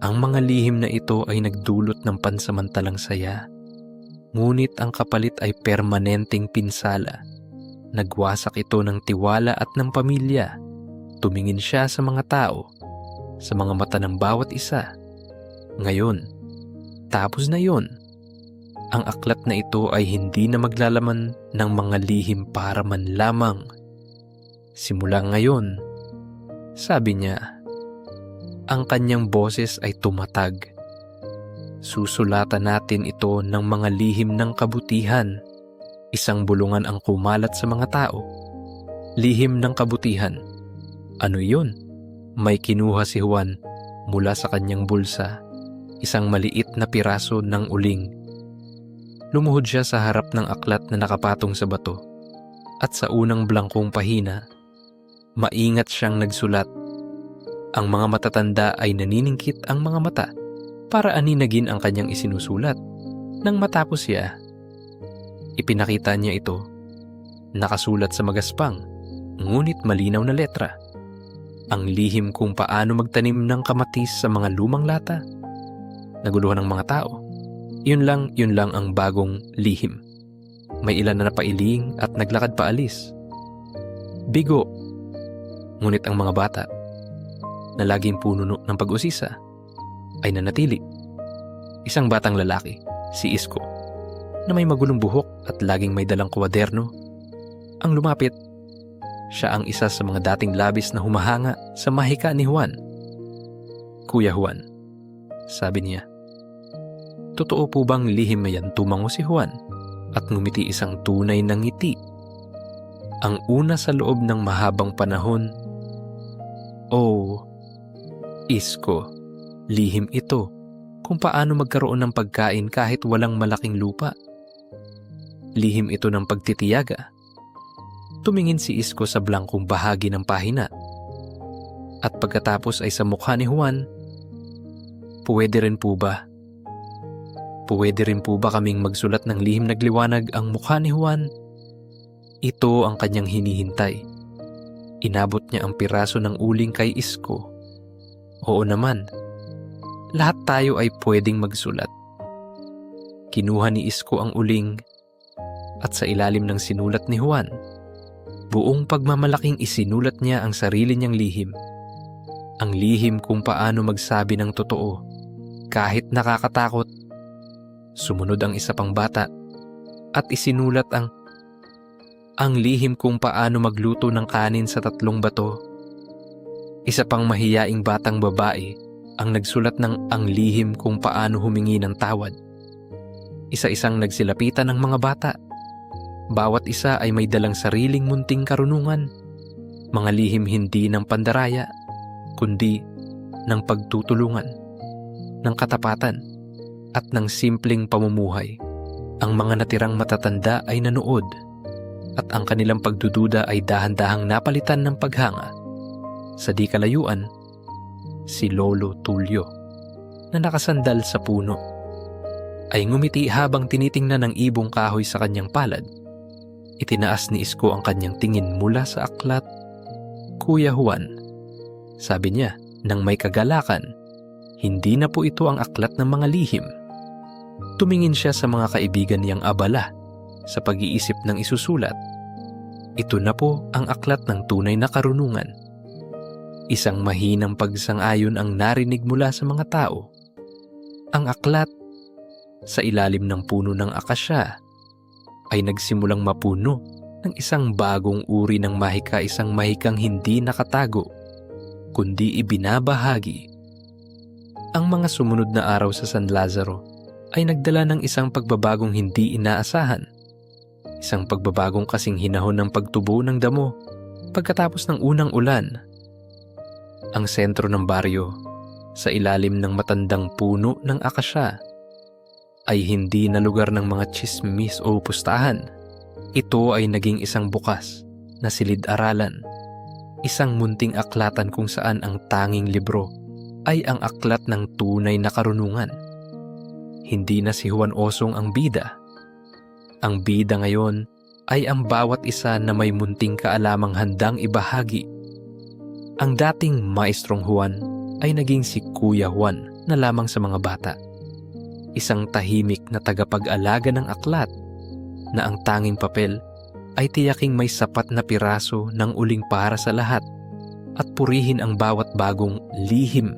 Ang mga lihim na ito ay nagdulot ng pansamantalang saya, ngunit ang kapalit ay permanenteng pinsala. Nagwasak ito ng tiwala at ng pamilya. Tumingin siya sa mga tao, sa mga mata ng bawat isa. Ngayon, tapos na yon. Ang aklat na ito ay hindi na maglalaman ng mga lihim para man lamang. Simula ngayon, sabi niya, ang kanyang boses ay tumatag. Susulatan natin ito ng mga lihim ng kabutihan. Isang bulungan ang kumalat sa mga tao. Lihim ng kabutihan. Ano yun? May kinuha si Juan mula sa kanyang bulsa, isang maliit na piraso ng uling. Lumuhod siya sa harap ng aklat na nakapatong sa bato, at sa unang blangkong pahina, maingat siyang nagsulat. Ang mga matatanda ay naniningkit ang mga mata para aninagin ang kanyang isinusulat. Nang matapos siya, ipinakita niya ito. Nakasulat sa magaspang, ngunit malinaw na letra. Ang lihim kung paano magtanim ng kamatis sa mga lumang lata. Naguluhan ng mga tao. Yun lang ang bagong lihim. May ilan na napailing at naglakad paalis. Bigo. Ngunit ang mga bata, na laging pununo ng pag-usisa, ay nanatili. Isang batang lalaki, si Isko, na may magulong buhok at laging may dalang kwaderno, ang lumapit. Siya ang isa sa mga dating labis na humahanga sa mahika ni Juan. Kuya Juan, sabi niya. Totoo po bang lihim na yan? Tumango si Juan at ngumiti isang tunay na ngiti. Ang una sa loob ng mahabang panahon. Oh, Isko, lihim ito kung paano magkaroon ng pagkain kahit walang malaking lupa. Lihim ito ng pagtitiyaga. Tumingin si Isko sa blangkong bahagi ng pahina. At pagkatapos ay sa mukha ni Juan, Pwede rin po ba kaming magsulat ng lihim nagliwanag ang mukha ni Juan? Ito ang kanyang hinihintay. Inabot niya ang piraso ng uling kay Isko. Oo naman, lahat tayo ay pwedeng magsulat. Kinuha ni Isko ang uling at sa ilalim ng sinulat ni Juan, buong pagmamalaking isinulat niya ang sarili niyang lihim. Ang lihim kung paano magsabi ng totoo kahit nakakatakot. Sumunod ang isa pang bata at isinulat ang lihim kung paano magluto ng kanin sa 3 bato. Isa pang mahiyaing batang babae ang nagsulat ng ang lihim kung paano humingi ng tawad. Isa-isang nagsilapitan ng mga bata. Bawat isa ay may dalang sariling munting karunungan. Mga lihim hindi ng pandaraya, kundi ng pagtutulungan, ng katapatan, at ng simpleng pamumuhay. Ang mga natirang matatanda ay nanood, at ang kanilang pagdududa ay dahan-dahang napalitan ng paghanga. Sa di kalayuan, si Lolo Tulio, na nakasandal sa puno, ay ngumiti habang tinitingnan ng ibong kahoy sa kanyang palad. Itinaas ni Isko ang kanyang tingin mula sa aklat. Kuya Juan, sabi niya nang may kagalakan, hindi na po ito ang aklat ng mga lihim. Tumingin siya sa mga kaibigan niyang abala sa pag-iisip ng isusulat. Ito na po ang aklat ng tunay na karunungan. Isang mahinang pagsang-ayon ang narinig mula sa mga tao. Ang aklat sa ilalim ng puno ng akasya ay nagsimulang mapuno ng isang bagong uri ng mahika, isang mahikang hindi nakatago, kundi ibinabahagi. Ang mga sumunod na araw sa San Lazaro ay nagdala ng isang pagbabagong hindi inaasahan. Isang pagbabagong kasing hinahon ng pagtubo ng damo pagkatapos ng unang ulan. Ang sentro ng baryo, sa ilalim ng matandang puno ng akasya, ay hindi na lugar ng mga tsismis o pustahan. Ito ay naging isang bukas na silid-aralan, isang munting aklatan kung saan ang tanging libro ay ang aklat ng tunay na karunungan. Hindi na si Juan Osong ang bida. Ang bida ngayon ay ang bawat isa na may munting kaalamang handang ibahagi. Ang dating Maestrong Juan ay naging si Kuya Juan na lamang sa mga bata. Isang tahimik na tagapag-alaga ng aklat na ang tanging papel ay tiyaking may sapat na piraso ng uling para sa lahat at purihin ang bawat bagong lihim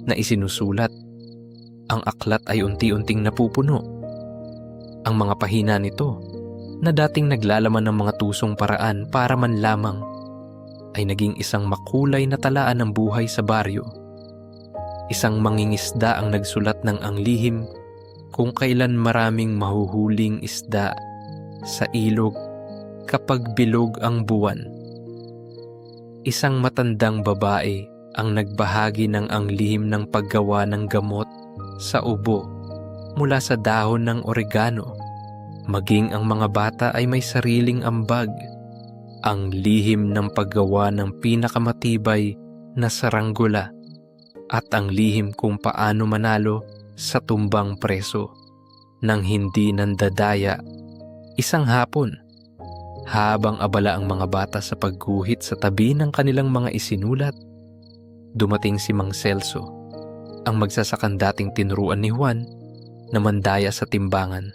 na isinusulat. Ang aklat ay unti-unting napupuno. Ang mga pahina nito na dating naglalaman ng mga tusong paraan para man lamang ay naging isang makulay na talaan ng buhay sa baryo. Isang mangingisda ang nagsulat ng ang lihim kung kailan maraming mahuhuling isda sa ilog kapag bilog ang buwan. Isang matandang babae ang nagbahagi ng ang lihim ng paggawa ng gamot sa ubo mula sa dahon ng oregano. Maging ang mga bata ay may sariling ambag. Ang lihim ng paggawa ng pinakamatibay na saranggola at ang lihim kung paano manalo sa tumbang preso nang hindi nandadaya. Isang hapon, habang abala ang mga bata sa pagguhit sa tabi ng kanilang mga isinulat, dumating si Mang Celso, ang magsasakang dating tinuruan ni Juan na mandaya sa timbangan.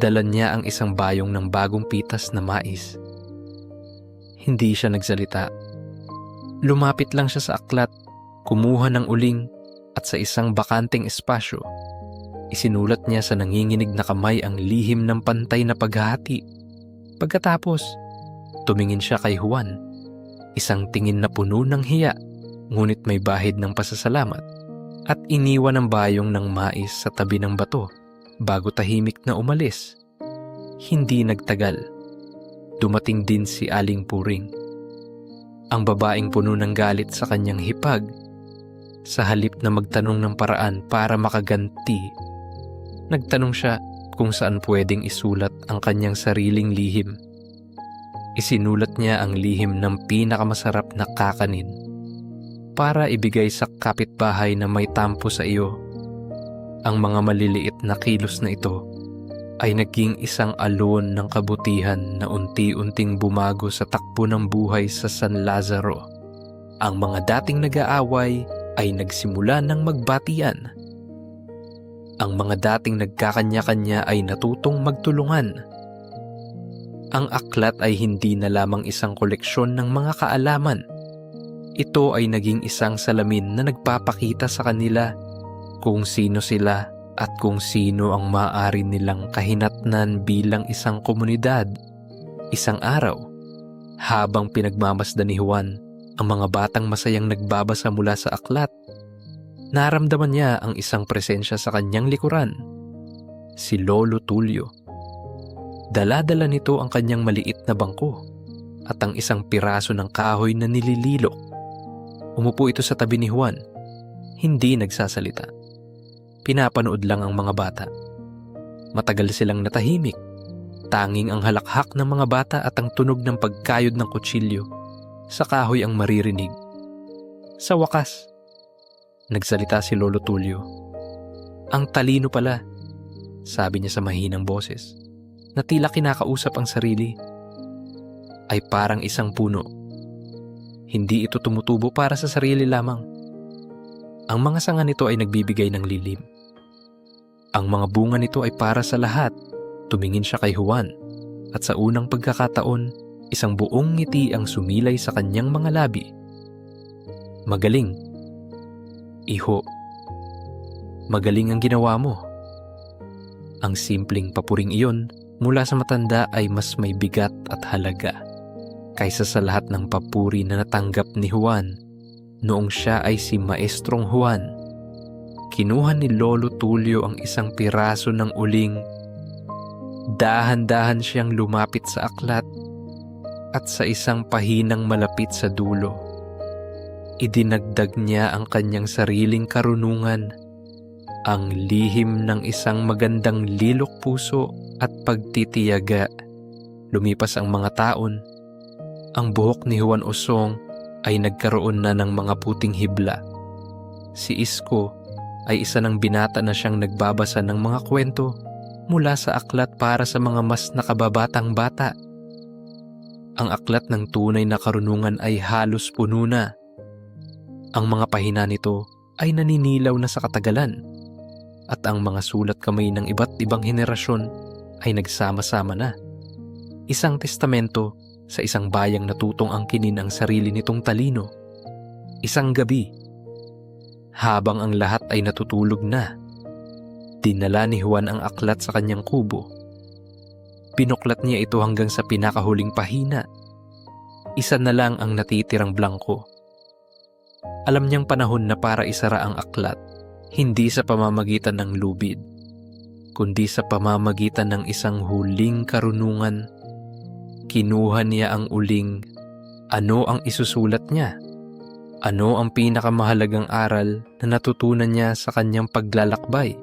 Dala niya ang isang bayong ng bagong pitas na mais. Hindi siya nagsalita. Lumapit lang siya sa aklat, kumuha ng uling at sa isang bakanteng espasyo, isinulat niya sa nanginginig na kamay ang lihim ng pantay na paghahati. Pagkatapos, tumingin siya kay Juan, isang tingin na puno ng hiya, ngunit may bahid ng pasasalamat, at iniwan ang bayong ng mais sa tabi ng bato bago tahimik na umalis. Hindi nagtagal, dumating din si Aling Puring, ang babaeng puno ng galit sa kanyang hipag. Sa halip na magtanong ng paraan para makaganti, nagtanong siya kung saan pwedeng isulat ang kanyang sariling lihim. Isinulat niya ang lihim ng pinakamasarap na kakanin para ibigay sa kapitbahay na may tampo sa iyo. Ang mga maliliit na kilos na ito ay naging isang alon ng kabutihan na unti-unting bumago sa takbo ng buhay sa San Lazaro. Ang mga dating nag-aaway ay nagsimula ng magbatian. Ang mga dating nagkakanya-kanya ay natutong magtulungan. Ang aklat ay hindi na lamang isang koleksyon ng mga kaalaman. Ito ay naging isang salamin na nagpapakita sa kanila kung sino sila at kung sino ang maaari nilang kahinatnan bilang isang komunidad. Isang araw, habang pinagmamasdan ni Juan ang mga batang masayang nagbabasa mula sa aklat, naramdaman niya ang isang presensya sa kanyang likuran, si Lolo Tulio. Dala-dala nito ang kanyang maliit na bangko at ang isang piraso ng kahoy na nilililok. Umupo ito sa tabi ni Juan, hindi nagsasalita. Pinapanood lang ang mga bata. Matagal silang natahimik. Tanging ang halakhak ng mga bata at ang tunog ng pagkayod ng kutsilyo sa kahoy ang maririnig. Sa wakas, nagsalita si Lolo Tulio. Ang talino pala, sabi niya sa mahinang boses, na tila kinakausap ang sarili. Ay parang isang puno. Hindi ito tumutubo para sa sarili lamang. Ang mga sanga nito ay nagbibigay ng lilim. Ang mga bunga nito ay para sa lahat. Tumingin siya kay Juan, at sa unang pagkakataon, isang buong ngiti ang sumilay sa kanyang mga labi. Magaling, iho. Magaling ang ginawa mo. Ang simpleng papuring iyon mula sa matanda ay mas may bigat at halaga kaysa sa lahat ng papuri na natanggap ni Juan noong siya ay si Maestrong Juan. Kinuha ni Lolo Tulio ang isang piraso ng uling. Dahan-dahan siyang lumapit sa aklat at sa isang pahinang malapit sa dulo, idinagdag niya ang kanyang sariling karunungan. ang lihim ng isang magandang lilok puso at pagtitiyaga. Lumipas ang mga taon. Ang buhok ni Juan Osong ay nagkaroon na ng mga puting hibla. Si Isko ay isa ng binata na siyang nagbabasa ng mga kwento mula sa aklat para sa mga mas nakababatang bata. Ang aklat ng tunay na karunungan ay halos puno na. Ang mga pahina nito ay naninilaw na sa katagalan at ang mga sulat kamay ng iba't ibang henerasyon ay nagsama-sama na. Isang testamento sa isang bayang natutong angkinin ang sarili nitong talino. Isang gabi, habang ang lahat ay natutulog na, dinala ni Juan ang aklat sa kanyang kubo. Pinuklat niya ito hanggang sa pinakahuling pahina. Isa na lang ang natitirang blangko. Alam niyang panahon na para isara ang aklat, hindi sa pamamagitan ng lubid, kundi sa pamamagitan ng isang huling karunungan. Kinuha niya ang uling. Ano ang isusulat niya? Ano ang pinakamahalagang aral na natutunan niya sa kanyang paglalakbay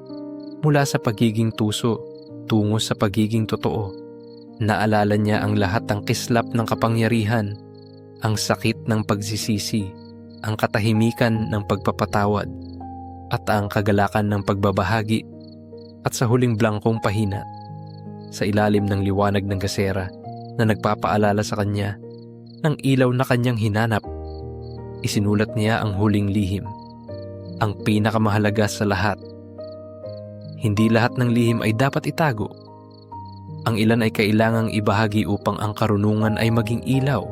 mula sa pagiging tuso tungo sa pagiging totoo? Naalala niya ang lahat ng kislap ng kapangyarihan, ang sakit ng pagsisisi, ang katahimikan ng pagpapatawad, at ang kagalakan ng pagbabahagi. At sa huling blangkong pahina, sa ilalim ng liwanag ng gasera na nagpapaalala sa kanya ng ilaw na kanyang hinanap, isinulat niya ang huling lihim, ang pinakamahalaga sa lahat. Hindi lahat ng lihim ay dapat itago. Ang ilan ay kailangang ibahagi upang ang karunungan ay maging ilaw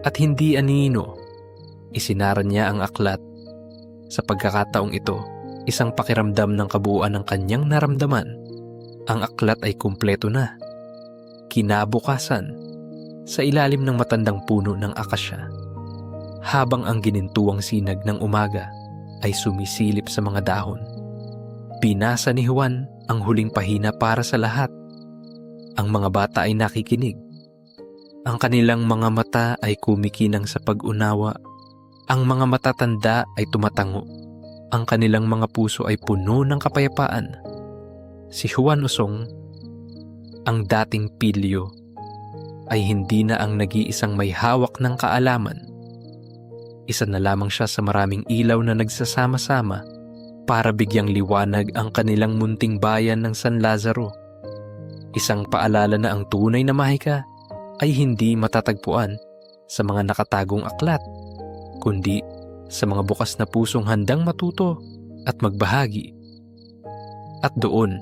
at hindi anino. Isinara niya ang aklat. Sa pagkakataong ito, isang pakiramdam ng kabuuan ng kanyang naramdaman. Ang aklat ay kumpleto na. Kinabukasan, sa ilalim ng matandang puno ng akasya, habang ang ginintuang sinag ng umaga ay sumisilip sa mga dahon, binasa ni Juan ang huling pahina para sa lahat. Ang mga bata ay nakikinig. Ang kanilang mga mata ay kumikinang sa pag-unawa. Ang mga matatanda ay tumatango. Ang kanilang mga puso ay puno ng kapayapaan. Si Juan Osong, ang dating pilyo, ay hindi na ang nag-iisang may hawak ng kaalaman. Isa na lamang siya sa maraming ilaw na nagsasama-sama para bigyang liwanag ang kanilang munting bayan ng San Lazaro. Isang paalala na ang tunay na mahika ay hindi matatagpuan sa mga nakatagong aklat, kundi sa mga bukas na pusong handang matuto at magbahagi. At doon,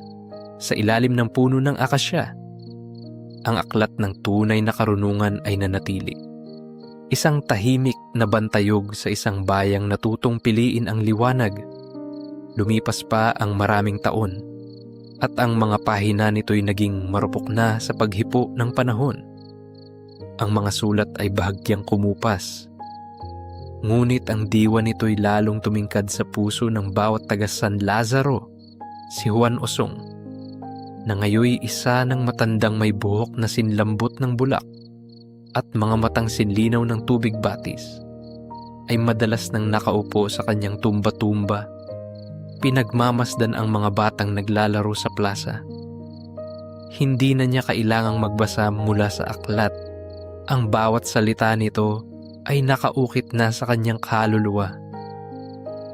sa ilalim ng puno ng akasya, ang aklat ng tunay na karunungan ay nanatili. Isang tahimik na bantayog sa isang bayang natutong piliin ang liwanag. Lumipas pa ang maraming taon at ang mga pahina nito'y naging marupok na sa paghipo ng panahon. Ang mga sulat ay bahagyang kumupas. Ngunit ang diwa nito'y lalong tumingkad sa puso ng bawat taga San Lazaro, si Juan Osong, na ngayoy isa ng matandang may buhok na sinlambot ng bulak at mga matang sinlinaw ng tubig batis, ay madalas nang nakaupo sa kanyang tumba-tumba. Pinagmamasdan ang mga batang naglalaro sa plaza. Hindi na niya kailangang magbasa mula sa aklat. Ang bawat salita nito ay nakaukit na sa kanyang kaluluwa.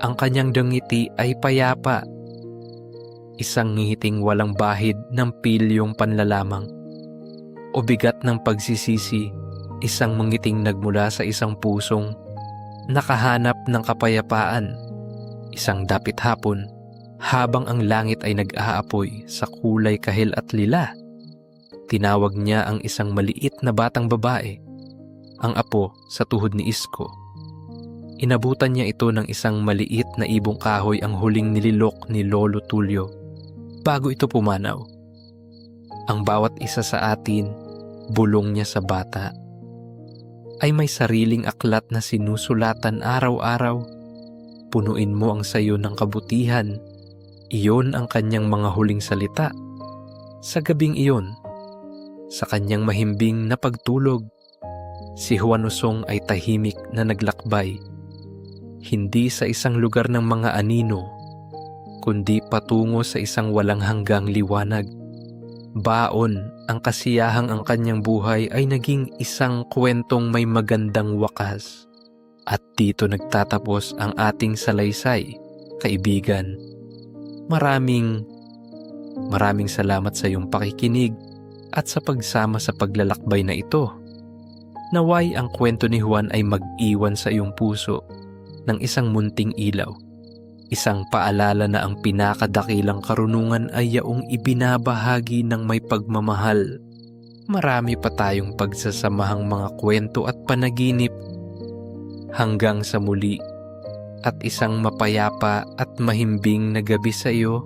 Ang kanyang dangiti ay payapa. Isang ngiting walang bahid ng pilyong panlalamang o bigat ng pagsisisi, isang mangiting nagmula sa isang pusong nakahanap ng kapayapaan. Isang dapit hapon, habang ang langit ay nag-aapoy sa kulay kahil at lila, tinawag niya ang isang maliit na batang babae, ang apo sa tuhod ni Isko. Inabutan niya ito ng isang maliit na ibong kahoy, ang huling nililok ni Lolo Tulio bago ito pumanaw. Ang bawat isa sa atin, bulong niya sa bata, ay may sariling aklat na sinusulatan araw-araw. Punuin mo ang sayo ng kabutihan. Iyon ang kanyang mga huling salita. Sa gabing iyon, sa kanyang mahimbing na pagtulog, si Juan Osong ay tahimik na naglakbay, hindi sa isang lugar ng mga anino, kundi patungo sa isang walang hanggang liwanag. Baon ang kasiyahang ang kanyang buhay ay naging isang kwentong may magandang wakas. At dito nagtatapos ang ating salaysay, kaibigan. Maraming salamat sa iyong pakikinig at sa pagsama sa paglalakbay na ito. Naway ang kwento ni Juan ay mag-iwan sa iyong puso ng isang munting ilaw. Isang paalala na ang pinakadakilang karunungan ay yaong ibinabahagi ng may pagmamahal. Marami pa tayong pagsasamahang mga kwento at panaginip. Hanggang sa muli, at isang mapayapa at mahimbing na gabi sa iyo.